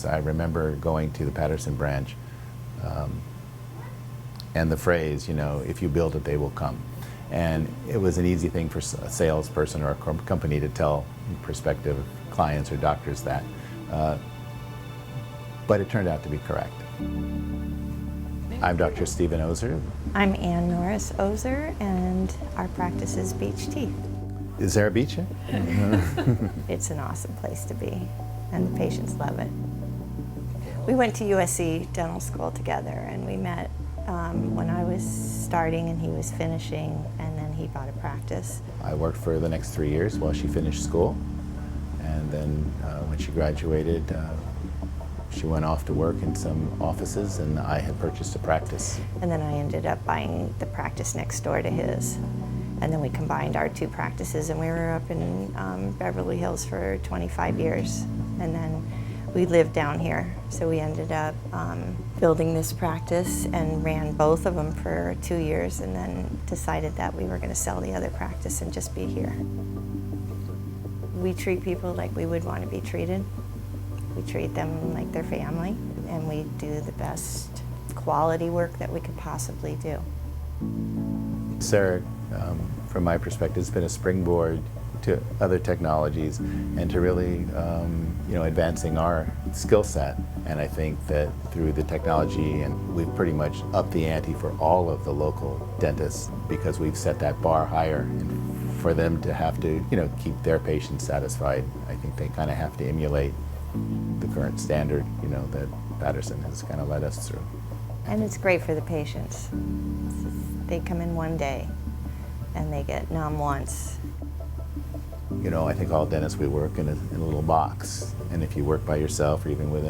practice, I remember going to the Patterson branch and the phrase, you know, if you build it, they will come. And it was an easy thing for a salesperson or a company to tell prospective clients or doctors that. But it turned out to be correct. I'm Dr. Stephen Ozer. I'm Ann Norris-Ozer, and our practice is Beach Teeth. Is there a beach here? It's an awesome place to be, and the patients love it. We went to USC Dental School together, and we met when I was starting and he was finishing, and then he bought a practice. I worked for the next 3 years while she finished school, and then when she graduated, she went off to work in some offices, and I had purchased a practice. And then I ended up buying the practice next door to his. And then we combined our two practices, and we were up in Beverly Hills for 25 years. And then we lived down here, so we ended up building this practice and ran both of them for 2 years, and then decided that we were going to sell the other practice and just be here. We treat people like we would want to be treated. We treat them like their family, and we do the best quality work that we could possibly do. CEREC, from my perspective, has been a springboard to other technologies and to really advancing our skill set. And I think that through the technology, and we've pretty much upped the ante for all of the local dentists, because we've set that bar higher. And for them to have to keep their patients satisfied, I think they kind of have to emulate the current standard that Patterson has kind of led us through. And it's great for the patients. They come in one day and they get numb once. I think all dentists, we work in a little box, and if you work by yourself or even with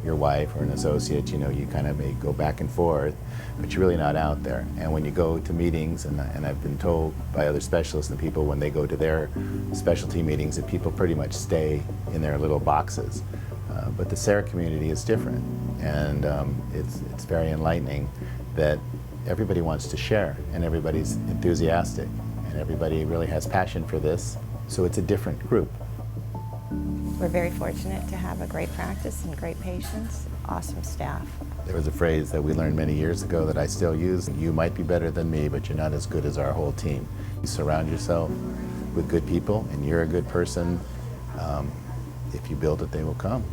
your wife or an associate, you kind of may go back and forth, but you're really not out there. And when you go to meetings, and I've been told by other specialists and people when they go to their specialty meetings that people pretty much stay in their little boxes. But the CEREC community is different, and it's very enlightening that everybody wants to share, and everybody's enthusiastic, and everybody really has passion for this. So it's a different group. We're very fortunate to have a great practice and great patients, awesome staff. There was a phrase that we learned many years ago that I still use: you might be better than me, but you're not as good as our whole team. You surround yourself with good people, and you're a good person. If you build it, they will come.